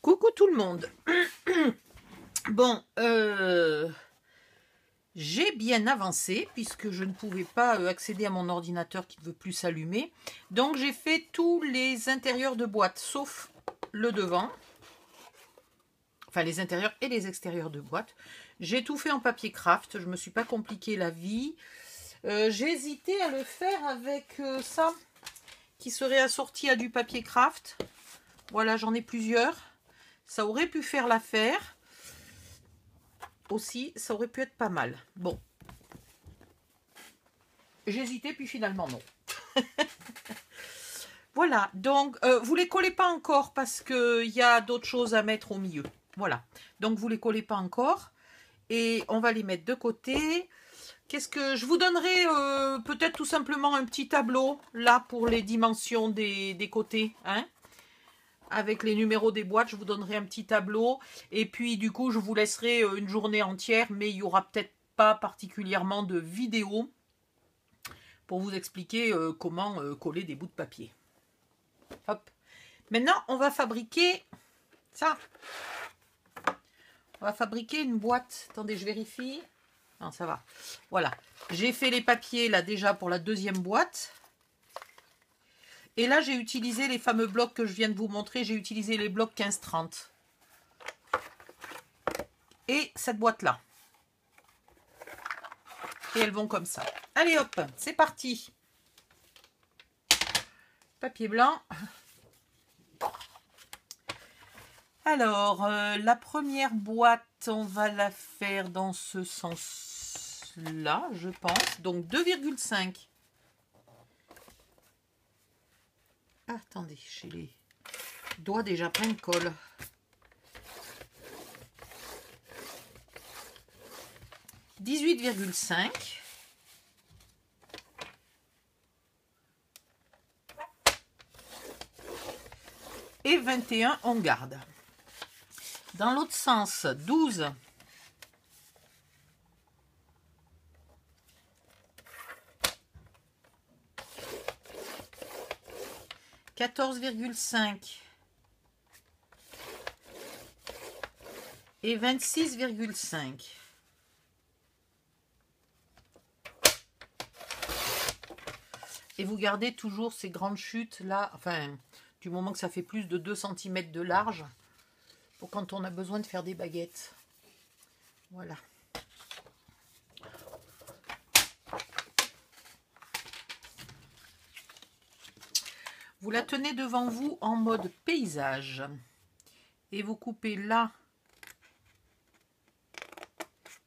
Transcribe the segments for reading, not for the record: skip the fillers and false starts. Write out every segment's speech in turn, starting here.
Coucou tout le monde. Bon, j'ai bien avancé puisque je ne pouvais pas accéder à mon ordinateur qui ne veut plus s'allumer. Donc j'ai fait tous les intérieurs de boîte sauf le devant. Enfin les intérieurs et les extérieurs de boîte. J'ai tout fait en papier craft, je ne me suis pas compliqué la vie. J'ai hésité à le faire avec ça qui serait assorti à du papier craft. Voilà, j'en ai plusieurs. Ça aurait pu faire l'affaire. Aussi, ça aurait pu être pas mal. Bon. J'ai hésité, puis finalement non. Voilà, donc vous les collez pas encore parce qu'il y a d'autres choses à mettre au milieu. Voilà, donc vous les collez pas encore. Et on va les mettre de côté. Qu'est-ce que je vous donnerai peut-être tout simplement un petit tableau là pour les dimensions des côtés, hein? Avec les numéros des boîtes, je vous donnerai un petit tableau. Et puis, du coup, je vous laisserai une journée entière, mais il n'y aura peut-être pas particulièrement de vidéo pour vous expliquer comment coller des bouts de papier. Hop. Maintenant, on va fabriquer ça. On va fabriquer une boîte. Attendez, je vérifie. Non, ça va. Voilà. J'ai fait les papiers, là, déjà, pour la deuxième boîte. Et là, j'ai utilisé les fameux blocs que je viens de vous montrer. J'ai utilisé les blocs 15-30. Et cette boîte-là. Et elles vont comme ça. Allez, hop, c'est parti. Papier blanc. Alors, la première boîte, on va la faire dans ce sens-là, je pense. Donc, 2,5. Attendez, j'ai les doigts déjà plein de colle. « 18,5 » et 21, on garde. Dans l'autre sens, 12. 14,5 et 26,5. Et vous gardez toujours ces grandes chutes là, enfin, du moment que ça fait plus de 2 cm de large, pour quand on a besoin de faire des baguettes. Voilà. Vous la tenez devant vous en mode paysage. Et vous coupez là,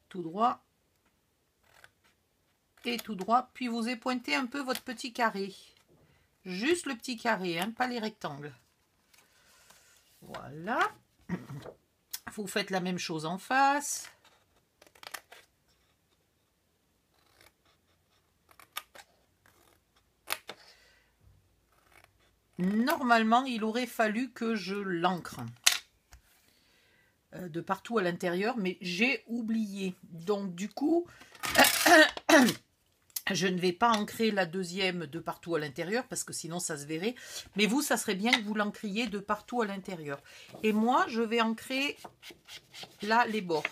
tout droit. Et tout droit. Puis vous épointez un peu votre petit carré. Juste le petit carré, hein, pas les rectangles. Voilà. Vous faites la même chose en face. Normalement, il aurait fallu que je l'ancre de partout à l'intérieur, mais j'ai oublié. Donc du coup, je ne vais pas ancrer la deuxième de partout à l'intérieur parce que sinon ça se verrait. Mais vous, ça serait bien que vous l'ancriez de partout à l'intérieur. Et moi, je vais ancrer là les bords.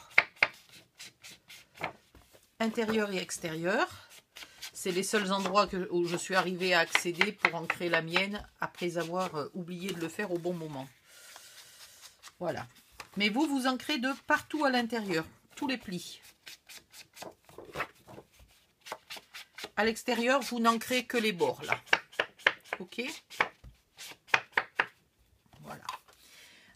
Intérieur et extérieur. C'est les seuls endroits où je suis arrivée à accéder pour ancrer la mienne après avoir oublié de le faire au bon moment. Voilà. Mais vous, vous ancrez de partout à l'intérieur, tous les plis. À l'extérieur, vous n'ancrez que les bords, là. Ok? Voilà.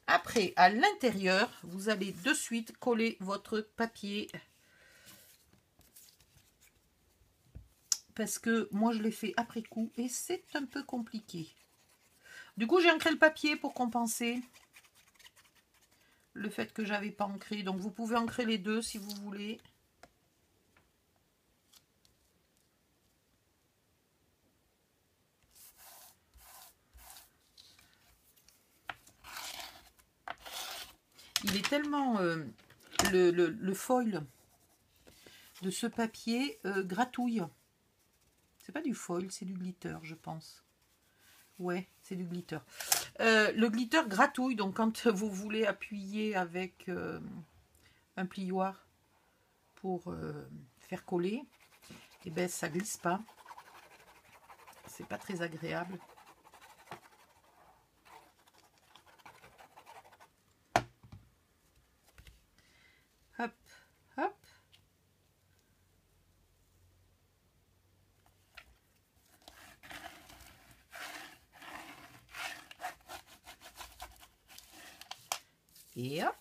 Après, à l'intérieur, vous allez de suite coller votre papier. Parce que moi, je l'ai fait après coup et c'est un peu compliqué. Du coup, j'ai ancré le papier pour compenser le fait que j'avais pas ancré. Donc, vous pouvez ancrer les deux si vous voulez. Il est tellement... le foil de ce papier gratouille. C'est pas du foil, c'est du glitter, je pense. Ouais, c'est du glitter. Le glitter gratouille, donc quand vous voulez appuyer avec un plioir pour faire coller, et ben ça glisse pas. C'est pas très agréable. Hop, hop. Et hop.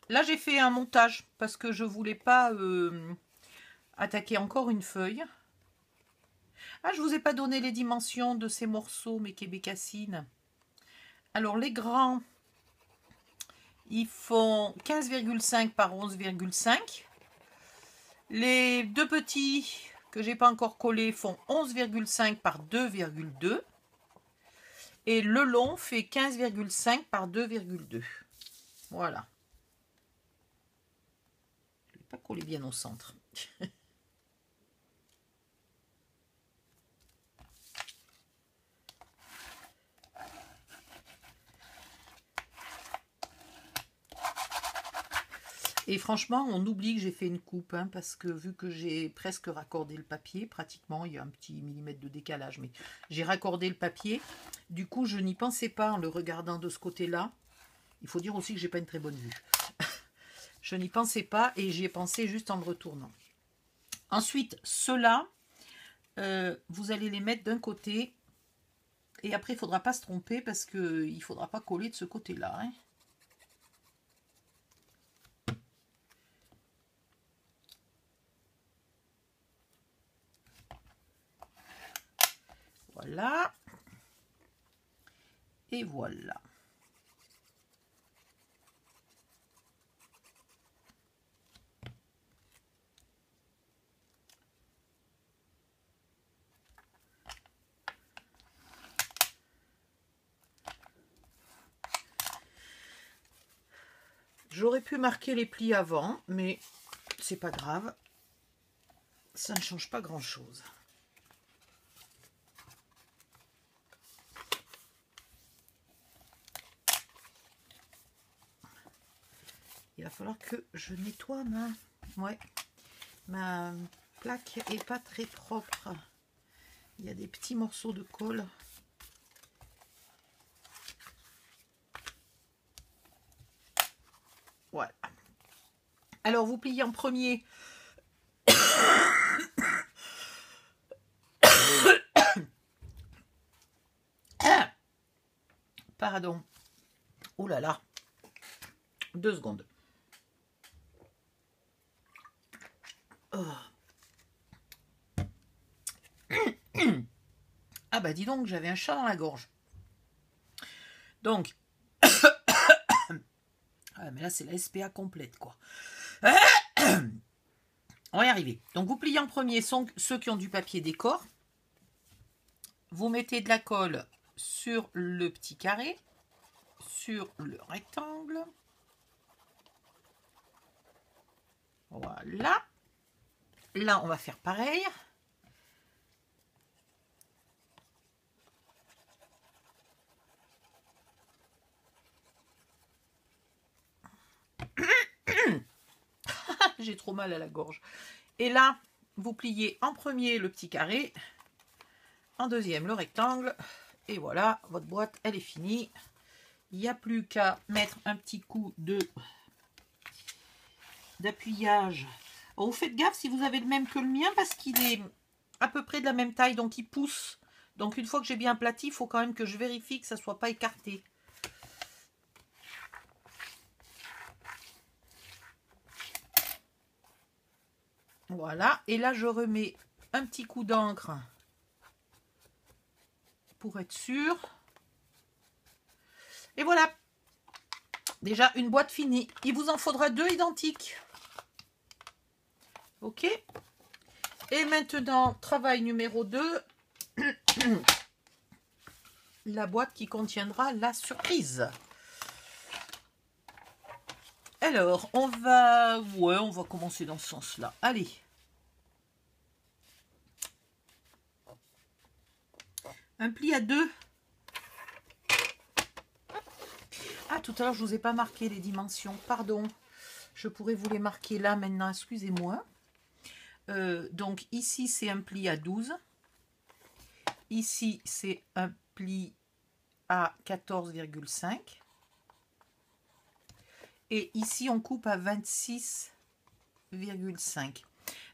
Là, j'ai fait un montage parce que je voulais pas attaquer encore une feuille. Ah, je vous ai pas donné les dimensions de ces morceaux, mes québécassines. Alors, les grands, ils font 15,5 par 11,5. Les deux petits que j'ai pas encore collés font 11,5 par 2,2. Et le long fait 15,5 par 2,2. Voilà. Je ne vais pas coller bien au centre. Et franchement, on oublie que j'ai fait une coupe, hein, parce que vu que j'ai presque raccordé le papier, pratiquement, il y a un petit millimètre de décalage, mais j'ai raccordé le papier. Du coup, je n'y pensais pas en le regardant de ce côté-là. Il faut dire aussi que j'ai pas une très bonne vue. Je n'y pensais pas et j'y ai pensé juste en le retournant. Ensuite, ceux-là, vous allez les mettre d'un côté. Et après, il ne faudra pas se tromper parce qu'il ne faudra pas coller de ce côté-là. Hein. Voilà. Et voilà. J'aurais pu marquer les plis avant, mais c'est pas grave. Ça ne change pas grand-chose. Il va falloir que je nettoie ma plaque est pas très propre. Il y a des petits morceaux de colle. Voilà. Alors, vous pliez en premier. Pardon. Oh là là. 2 secondes. Oh. Ah bah dis donc, j'avais un chat dans la gorge. Donc, ah, mais là c'est la SPA complète quoi. On va y arriver. Donc vous pliez en premier ceux qui ont du papier décor. Vous mettez de la colle sur le petit carré, sur le rectangle. Voilà. Là, on va faire pareil. J'ai trop mal à la gorge. Et là, vous pliez en premier le petit carré, en deuxième le rectangle. Et voilà, votre boîte, elle est finie. Il n'y a plus qu'à mettre un petit coup d'appuyage. Bon, vous faites gaffe si vous avez le même que le mien parce qu'il est à peu près de la même taille, donc il pousse. Donc une fois que j'ai bien aplati, il faut quand même que je vérifie que ça ne soit pas écarté. Voilà, et là je remets un petit coup d'encre pour être sûr. Et voilà, déjà une boîte finie. Il vous en faudra 2 identiques. Ok. Et maintenant, travail numéro 2. La boîte qui contiendra la surprise. Alors, on va commencer dans ce sens-là. Allez. Un pli à 2. Ah, tout à l'heure, je ne vous ai pas marqué les dimensions. Pardon. Je pourrais vous les marquer là maintenant, excusez-moi. Donc ici, c'est un pli à 12. Ici, c'est un pli à 14,5. Et ici, on coupe à 26,5.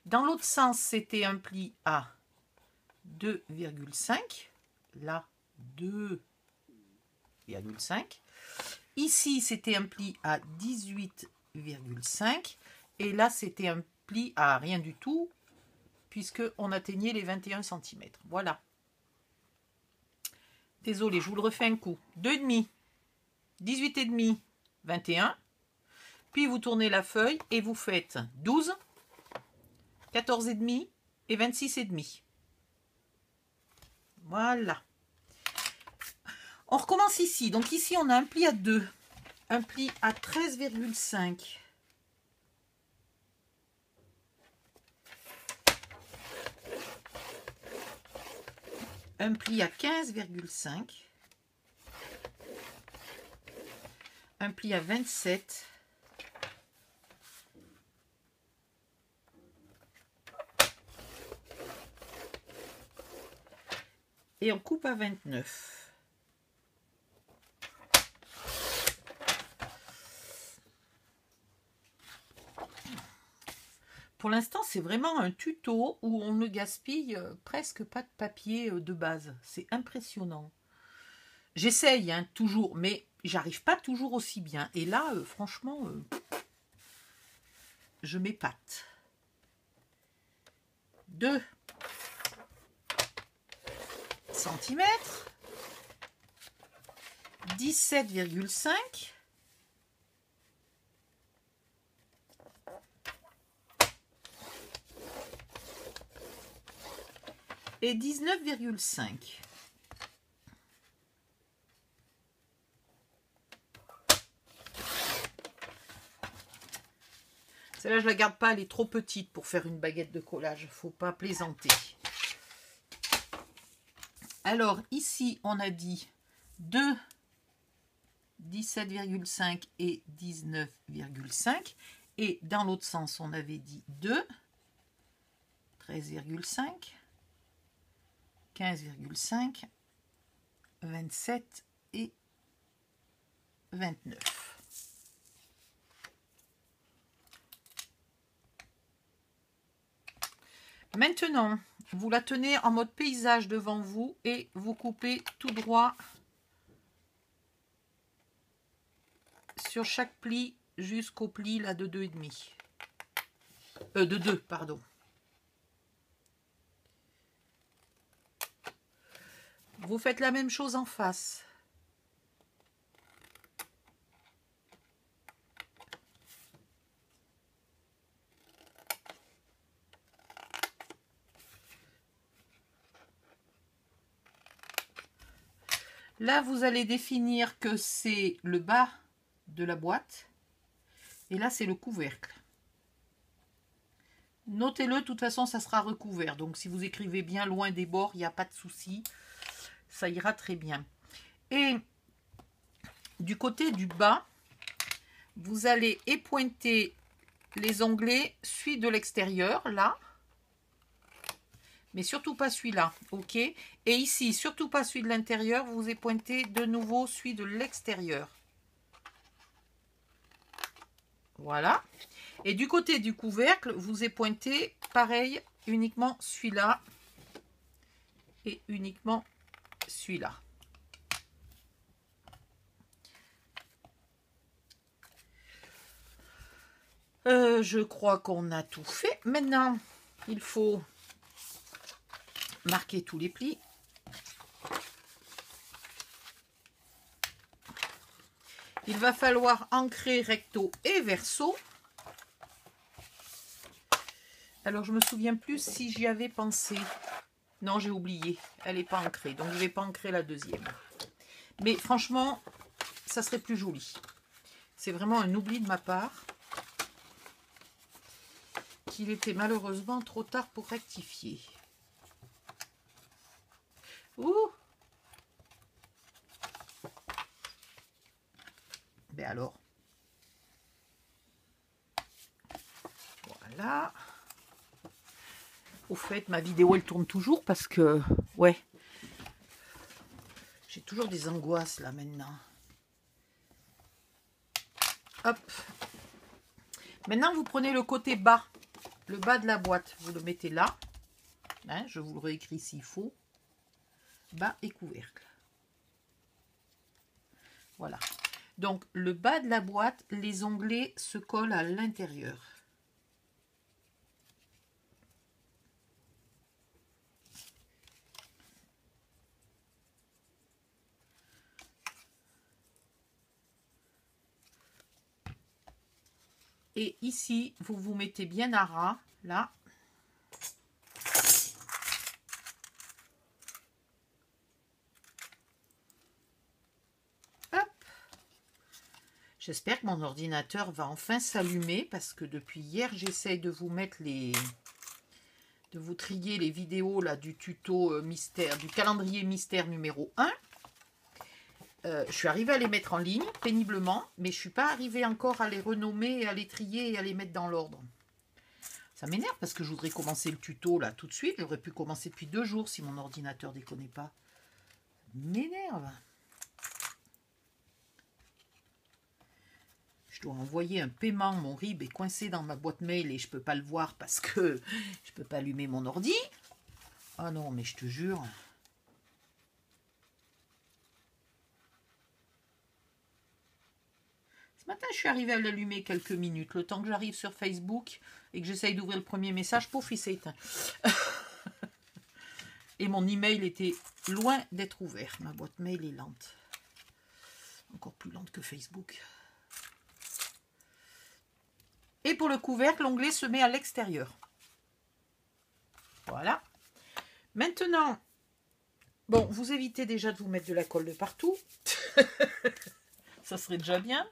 Dans l'autre sens, c'était un pli à 2,5. Là, 2,5. Ici, c'était un pli à 18,5. Et là, c'était un pli à rien du tout, puisqu'on atteignait les 21 cm. Voilà. Désolée, je vous le refais un coup. 2,5, 18,5, 21. Puis vous tournez la feuille et vous faites 12, 14,5 et 26,5. Voilà. On recommence ici. Donc ici, on a un pli à 2, un pli à 13,5. Un pli à 15,5. Un pli à 27. Et on coupe à 29. Pour l'instant, c'est vraiment un tuto où on ne gaspille presque pas de papier de base. C'est impressionnant. J'essaye hein, toujours, mais j'arrive pas toujours aussi bien. Et là, franchement, je m'épate. 2 cm. 17,5. Et 19,5. Celle-là, je la garde pas, elle est trop petite pour faire une baguette de collage. Faut pas plaisanter. Alors, ici, on a dit 2, 17,5 et 19,5. Et dans l'autre sens, on avait dit 2, 13,5. 15,5, 27 et 29. Maintenant, vous la tenez en mode paysage devant vous et vous coupez tout droit sur chaque pli jusqu'au pli là de 2,5. De 2, pardon. Vous faites la même chose en face. Là, vous allez définir que c'est le bas de la boîte. Et là, c'est le couvercle. Notez-le, de toute façon, ça sera recouvert. Donc, si vous écrivez bien loin des bords, il n'y a pas de souci. Ça ira très bien. Et du côté du bas, vous allez épointer les onglets, celui de l'extérieur, là. Mais surtout pas celui-là, ok? Et ici, surtout pas celui de l'intérieur, vous épointez de nouveau celui de l'extérieur. Voilà. Et du côté du couvercle, vous épointez, pareil, uniquement celui-là et uniquement celui-là. Je crois qu'on a tout fait. Maintenant, il faut marquer tous les plis. Il va falloir ancrer recto et verso. Alors, je me souviens plus si j'y avais pensé. Non, j'ai oublié. Elle n'est pas ancrée. Donc, je ne vais pas ancrer la deuxième. Mais franchement, ça serait plus joli. C'est vraiment un oubli de ma part. Qu'il était malheureusement trop tard pour rectifier. Ouh! Ben alors. Voilà. Au fait, ma vidéo, elle tourne toujours parce que, ouais, j'ai toujours des angoisses là maintenant. Hop. Maintenant, vous prenez le côté bas, le bas de la boîte. Vous le mettez là. Hein, je vous le réécris s'il faut. Bas et couvercle. Voilà. Donc, le bas de la boîte, les onglets se collent à l'intérieur. Et ici, vous vous mettez bien à ras, là. Hop. J'espère que mon ordinateur va enfin s'allumer parce que depuis hier, j'essaye de vous mettre de vous trier les vidéos là du tuto mystère, du calendrier mystère numéro 1. Je suis arrivée à les mettre en ligne péniblement, mais je ne suis pas arrivée encore à les renommer, à les trier et à les mettre dans l'ordre. Ça m'énerve parce que je voudrais commencer le tuto là tout de suite. J'aurais pu commencer depuis 2 jours si mon ordinateur ne déconne pas. Ça m'énerve. Je dois envoyer un paiement. Mon RIB est coincé dans ma boîte mail et je ne peux pas le voir parce que je ne peux pas allumer mon ordi. Ah non, mais je te jure. Ce matin, je suis arrivée à l'allumer quelques minutes. Le temps que j'arrive sur Facebook et que j'essaye d'ouvrir le premier message, pouf, il s'est éteint. Et mon email était loin d'être ouvert. Ma boîte mail est lente. Encore plus lente que Facebook. Et pour le couvercle, l'onglet se met à l'extérieur. Voilà. Maintenant, bon, vous évitez déjà de vous mettre de la colle de partout. Ça serait déjà bien.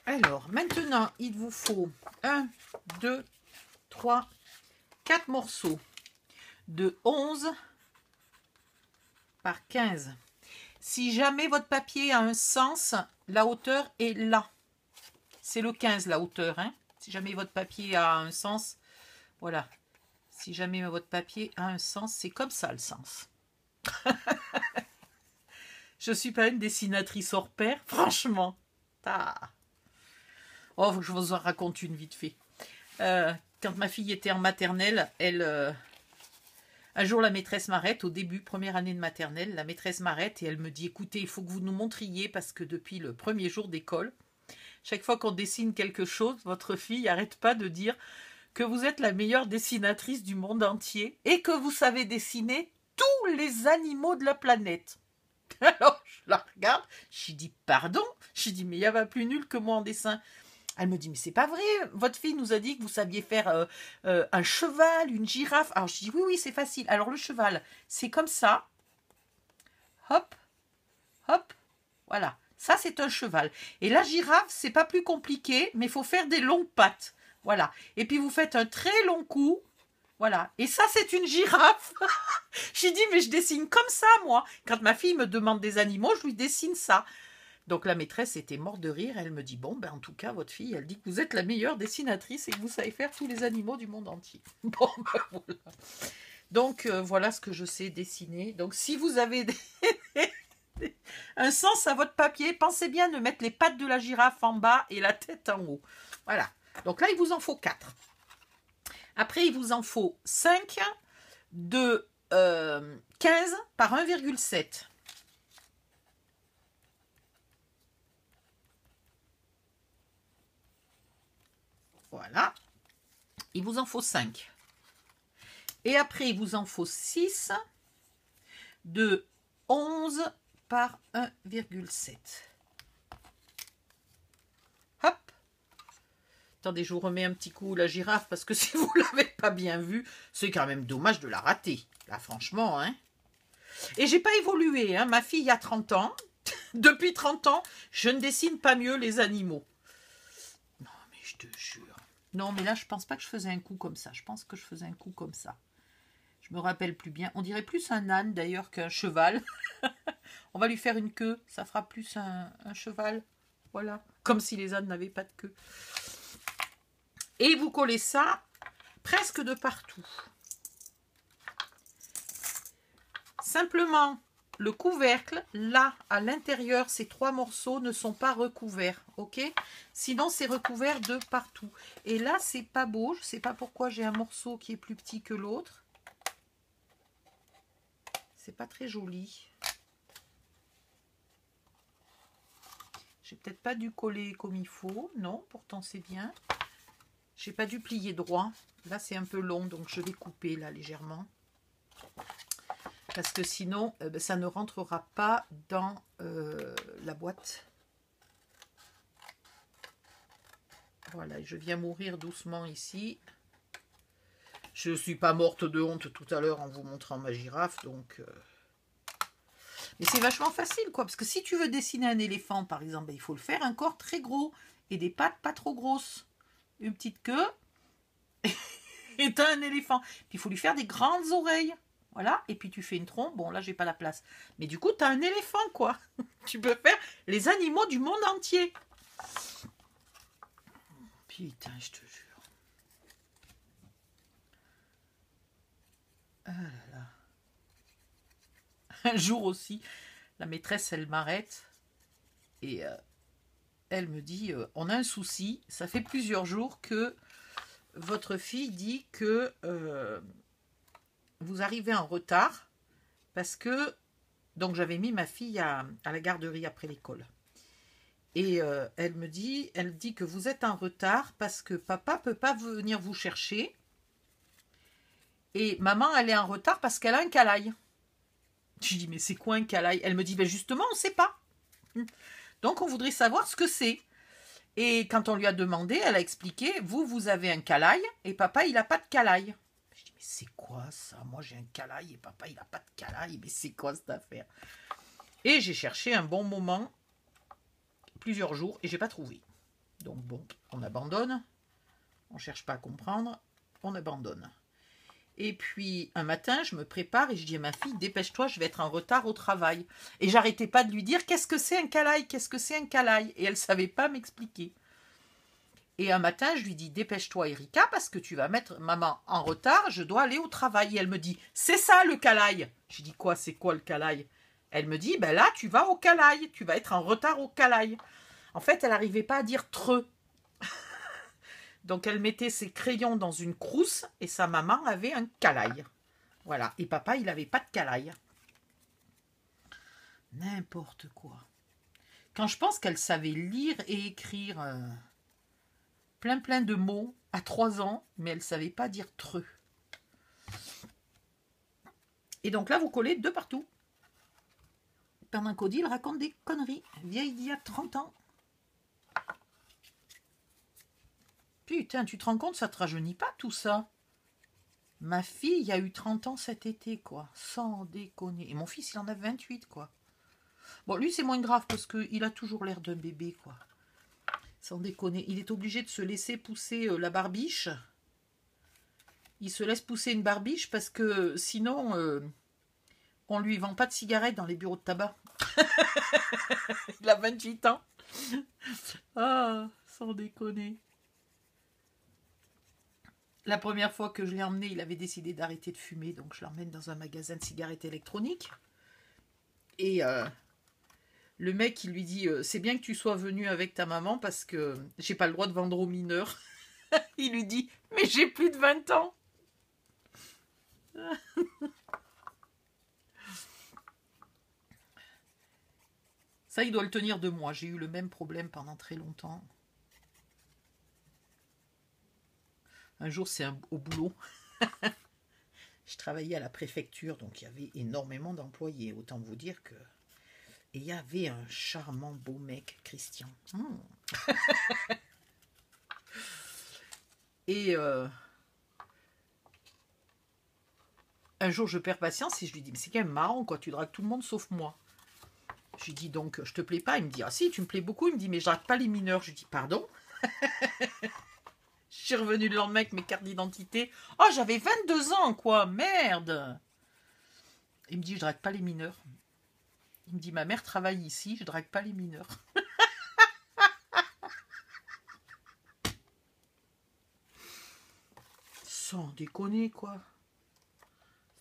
Alors, maintenant, il vous faut 1, 2, 3, 4 morceaux de 11 par 15. Si jamais votre papier a un sens, la hauteur est là. C'est le 15 la hauteur. Hein. Si jamais votre papier a un sens, voilà. Si jamais votre papier a un sens, c'est comme ça le sens. Je ne suis pas une dessinatrice hors pair, franchement. Ah. Oh, faut que je vous en raconte une vite fait. Quand ma fille était en maternelle, un jour la maîtresse m'arrête, au début, première année de maternelle, la maîtresse m'arrête et elle me dit, écoutez, il faut que vous nous montriez parce que depuis le premier jour d'école, chaque fois qu'on dessine quelque chose, votre fille n'arrête pas de dire que vous êtes la meilleure dessinatrice du monde entier et que vous savez dessiner tous les animaux de la planète. Alors, je la regarde, je lui dis, pardon, je lui dis, mais il n'y a pas plus nul que moi en dessin. Elle me dit, mais c'est pas vrai, votre fille nous a dit que vous saviez faire un cheval, une girafe. Alors je dis, oui, oui, c'est facile. Alors le cheval, c'est comme ça. Hop, hop, voilà. Ça, c'est un cheval. Et la girafe, c'est pas plus compliqué, mais il faut faire des longues pattes. Voilà. Et puis vous faites un très long cou. Voilà. Et ça, c'est une girafe. J'ai dit, mais je dessine comme ça, moi. Quand ma fille me demande des animaux, je lui dessine ça. Donc la maîtresse était morte de rire. Elle me dit, bon, ben en tout cas, votre fille, elle dit que vous êtes la meilleure dessinatrice et que vous savez faire tous les animaux du monde entier. Bon, ben voilà. Donc voilà ce que je sais dessiner. Donc si vous avez un sens à votre papier, pensez bien de mettre les pattes de la girafe en bas et la tête en haut. Voilà. Donc là, il vous en faut 4. Après, il vous en faut 5 de 15 par 1,7. Voilà. Il vous en faut 5. Et après, il vous en faut 6 de 11 par 1,7. Hop. Attendez, je vous remets un petit coup la girafe parce que si vous ne l'avez pas bien vue, c'est quand même dommage de la rater. Là, franchement, hein. Et j'ai pas évolué, hein. Ma fille a 30 ans. Depuis 30 ans, je ne dessine pas mieux les animaux. Non, mais je te jure. Non, mais là, je pense pas que je faisais un coup comme ça. Je pense que je faisais un coup comme ça. Je me rappelle plus bien. On dirait plus un âne d'ailleurs qu'un cheval. On va lui faire une queue. Ça fera plus un cheval. Voilà. Comme si les ânes n'avaient pas de queue. Et vous collez ça presque de partout. Simplement, le couvercle, là, à l'intérieur, ces 3 morceaux ne sont pas recouverts. Ok? Sinon, c'est recouvert de partout. Et là, c'est pas beau. Je ne sais pas pourquoi j'ai un morceau qui est plus petit que l'autre. C'est pas très joli. J'ai peut-être pas dû coller comme il faut. Non, pourtant c'est bien. J'ai pas dû plier droit. Là, c'est un peu long, donc je vais couper là légèrement. Parce que sinon, ça ne rentrera pas dans la boîte. Voilà, je viens mourir doucement ici. Je ne suis pas morte de honte tout à l'heure en vous montrant ma girafe, donc... Mais c'est vachement facile, quoi. Parce que si tu veux dessiner un éléphant, par exemple, il faut le faire un corps très gros et des pattes pas trop grosses. Une petite queue et t'as un éléphant. Puis il faut lui faire des grandes oreilles. Voilà. Et puis tu fais une trompe. Bon, là, j'ai pas la place. Mais du coup, t'as un éléphant, quoi. Tu peux faire les animaux du monde entier. Putain, je te jure. Ah là là. Un jour aussi, la maîtresse, elle m'arrête et elle me dit, on a un souci, ça fait plusieurs jours que votre fille dit que vous arrivez en retard parce que, donc j'avais mis ma fille à la garderie après l'école. Et elle dit que vous êtes en retard parce que papa peut pas venir vous chercher et maman, elle est en retard parce qu'elle a un calaï. Je dis, mais c'est quoi un calaï? Elle me dit, ben justement, on ne sait pas. Donc, on voudrait savoir ce que c'est. Et quand on lui a demandé, elle a expliqué, vous avez un calaï et papa, il n'a pas de calaï. Je dis, mais c'est quoi ça? Moi, j'ai un calaï et papa, il n'a pas de calaï. Mais c'est quoi cette affaire? Et j'ai cherché un bon moment, plusieurs jours, et j'ai pas trouvé. Donc, bon, on abandonne. On ne cherche pas à comprendre. On abandonne. Et puis, un matin, je me prépare et je dis à ma fille, dépêche-toi, je vais être en retard au travail. Et j'arrêtais pas de lui dire, qu'est-ce que c'est un calaï? Qu'est-ce que c'est un calaï? Et elle savait pas m'expliquer. Et un matin, je lui dis, dépêche-toi, Erika, parce que tu vas mettre maman en retard, je dois aller au travail. Et elle me dit, c'est ça le calaï. Je dis, quoi, c'est quoi le calaï? Elle me dit, ben là, tu vas au calaï, tu vas être en retard au calaï. En fait, elle n'arrivait pas à dire treux. Donc, elle mettait ses crayons dans une trousse et sa maman avait un calaï. Voilà. Et papa, il n'avait pas de calaï. N'importe quoi. Quand je pense qu'elle savait lire et écrire plein de mots à 3 ans, mais elle ne savait pas dire treux. Et donc là, vous collez de partout. Pendant qu'Odile raconte des conneries. Vieille d'il y a 30 ans. Putain, tu te rends compte, ça te rajeunit pas tout ça? Ma fille a eu 30 ans cet été, quoi. Sans déconner. Et mon fils, il en a 28, quoi. Bon, lui, c'est moins grave parce qu'il a toujours l'air d'un bébé, quoi. Sans déconner. Il est obligé de se laisser pousser la barbiche. Il se laisse pousser une barbiche parce que sinon, on lui vend pas de cigarettes dans les bureaux de tabac. Il a 28 ans. Ah, sans déconner. La première fois que je l'ai emmené, il avait décidé d'arrêter de fumer, donc je l'emmène dans un magasin de cigarettes électroniques. Et le mec, il lui dit, c'est bien que tu sois venu avec ta maman parce que j'ai pas le droit de vendre aux mineurs. Il lui dit, mais j'ai plus de 20 ans. Ça, il doit le tenir de moi. J'ai eu le même problème pendant très longtemps. Un jour, c'est au boulot. Je travaillais à la préfecture, donc il y avait énormément d'employés. Autant vous dire que... Et il y avait un charmant beau mec, Christian. Et un jour, je perds patience et je lui dis, mais c'est quand même marrant, quoi. Tu dragues tout le monde sauf moi. Je lui dis, donc, je te plais pas? Il me dit, ah si, tu me plais beaucoup. Il me dit, mais je drague pas les mineurs. Je lui dis, pardon? Je suis revenue le lendemain avec mes cartes d'identité. Oh, j'avais 22 ans, quoi. Merde. Il me dit, je drague pas les mineurs. Il me dit, ma mère travaille ici, je drague pas les mineurs. Sans déconner, quoi.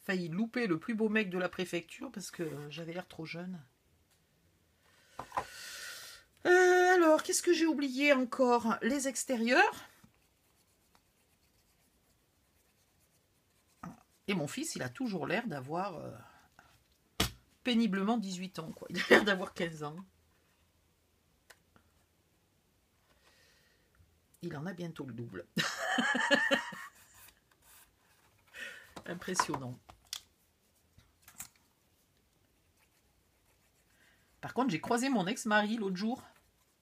Failli louper le plus beau mec de la préfecture parce que j'avais l'air trop jeune. Alors, qu'est-ce que j'ai oublié encore? Les extérieurs. Et mon fils, il a toujours l'air d'avoir péniblement 18 ans, quoi. Il a l'air d'avoir 15 ans. Il en a bientôt le double. Impressionnant. Par contre, j'ai croisé mon ex-mari l'autre jour,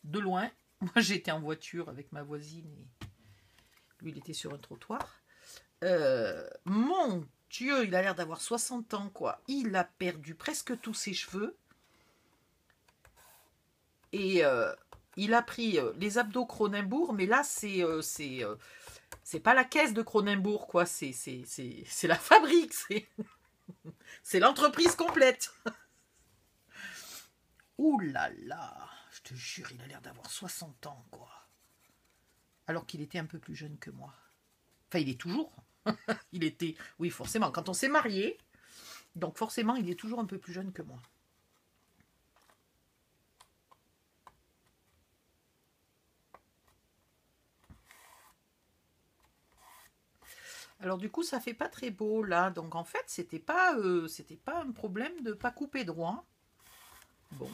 de loin. Moi, j'étais en voiture avec ma voisine et lui, il était sur un trottoir. Mon Dieu, il a l'air d'avoir 60 ans, quoi. Il a perdu presque tous ses cheveux. Et il a pris les abdos Cronenbourg, mais là, c'est pas la caisse de Cronenbourg, quoi. C'est la fabrique, c'est l'entreprise complète. Ouh là là, je te jure, il a l'air d'avoir 60 ans, quoi. Alors qu'il était un peu plus jeune que moi. Enfin, il est toujours. Il était, oui, forcément, quand on s'est marié, donc forcément, il est toujours un peu plus jeune que moi. Alors du coup, ça fait pas très beau là. Donc en fait, c'était pas un problème de pas couper droit. Bon.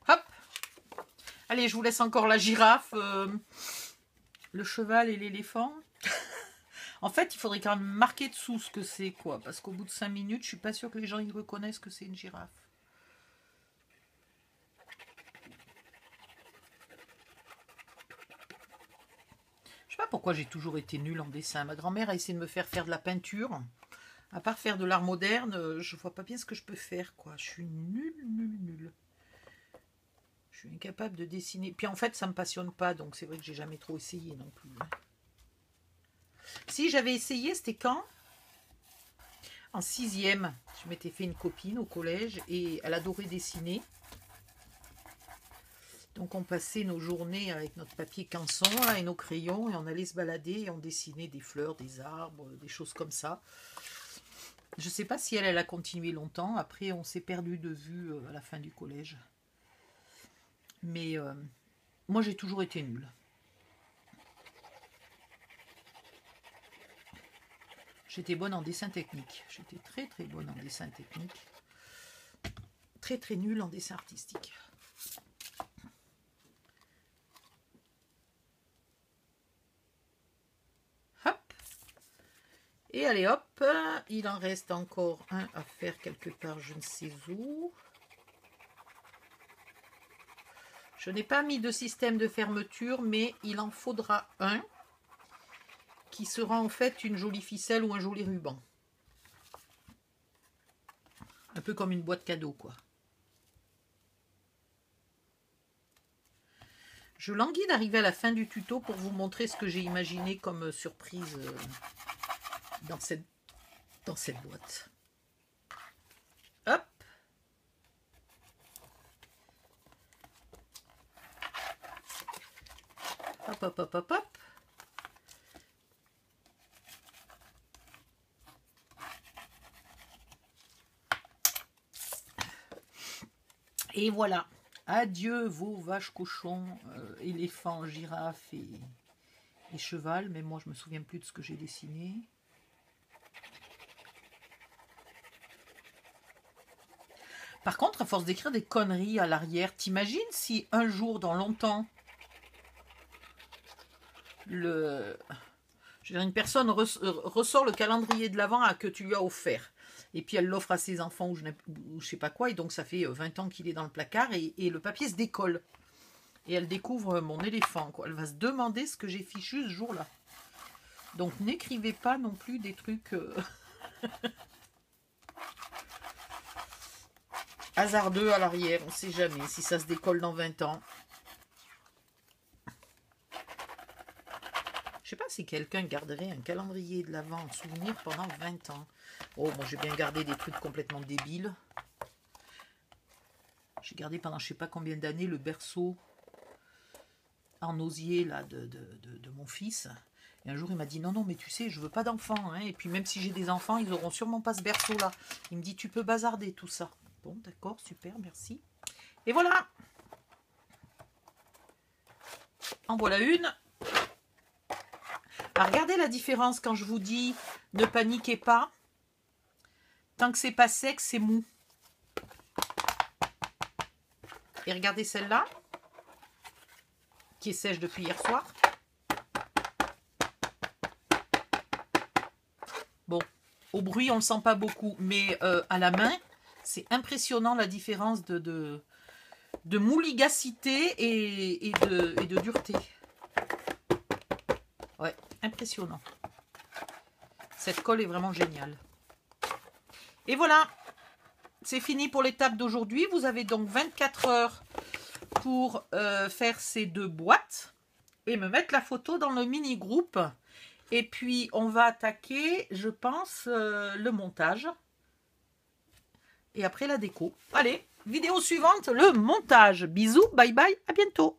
Hop. Allez, je vous laisse encore la girafe, le cheval et l'éléphant. En fait, il faudrait quand même marquer dessous ce que c'est, quoi. Parce qu'au bout de 5 minutes, je suis pas sûre que les gens ils reconnaissent que c'est une girafe. Je sais pas pourquoi j'ai toujours été nulle en dessin. Ma grand-mère a essayé de me faire de la peinture. À part faire de l'art moderne, je vois pas bien ce que je peux faire, quoi. Je suis nulle. Je suis incapable de dessiner. Puis en fait, ça me passionne pas, donc c'est vrai que j'ai jamais trop essayé non plus. Si, j'avais essayé, c'était quand? En 6e. Je m'étais fait une copine au collège et elle adorait dessiner. Donc on passait nos journées avec notre papier canson là, et nos crayons et on allait se balader et on dessinait des fleurs, des arbres, des choses comme ça. Je ne sais pas si elle a continué longtemps. Après, on s'est perdu de vue à la fin du collège. Mais moi, j'ai toujours été nulle. J'étais bonne en dessin technique. J'étais très bonne en dessin technique. Très nulle en dessin artistique. Hop. Et allez hop, il en reste encore un à faire quelque part, je ne sais où. Je n'ai pas mis de système de fermeture, mais il en faudra un qui sera en fait une jolie ficelle ou un joli ruban. Un peu comme une boîte cadeau, quoi. Je languis d'arriver à la fin du tuto pour vous montrer ce que j'ai imaginé comme surprise dans cette boîte. Hop. Hop. Et voilà. Adieu vos vaches, cochons, éléphants, girafes et cheval. Mais moi, je me souviens plus de ce que j'ai dessiné. Par contre, à force d'écrire des conneries à l'arrière, t'imagines si un jour, dans longtemps, une personne ressort le calendrier de l'Avent que tu lui as offert. Et puis elle l'offre à ses enfants ou je sais pas quoi. Et donc ça fait 20 ans qu'il est dans le placard et le papier se décolle. Et elle découvre mon éléphant, quoi. Elle va se demander ce que j'ai fichu ce jour-là. Donc n'écrivez pas non plus des trucs hasardeux à l'arrière. On ne sait jamais si ça se décolle dans 20 ans. sais pas si quelqu'un garderait un calendrier de l'Avent en souvenir pendant 20 ans. Oh, moi j'ai bien gardé des trucs complètement débiles. J'ai gardé pendant je sais pas combien d'années le berceau en osier là, de mon fils. Et un jour il m'a dit non, mais tu sais, je veux pas d'enfants. Hein. Et puis même si j'ai des enfants, ils auront sûrement pas ce berceau là. Il me dit tu peux bazarder tout ça. Bon, d'accord, super, merci. Et voilà. En voilà une. Alors, regardez la différence quand je vous dis ne paniquez pas. Tant que c'est pas sec, c'est mou. Et regardez celle-là, qui est sèche depuis hier soir. Bon, au bruit, on ne le sent pas beaucoup, mais à la main, c'est impressionnant la différence de mouligacité et de dureté. Ouais, impressionnant. Cette colle est vraiment géniale. Et voilà, c'est fini pour l'étape d'aujourd'hui. Vous avez donc 24 heures pour faire ces 2 boîtes et me mettre la photo dans le mini-groupe. Et puis, on va attaquer, je pense, le montage. Et après, la déco. Allez, vidéo suivante, le montage. Bisous, bye bye, à bientôt.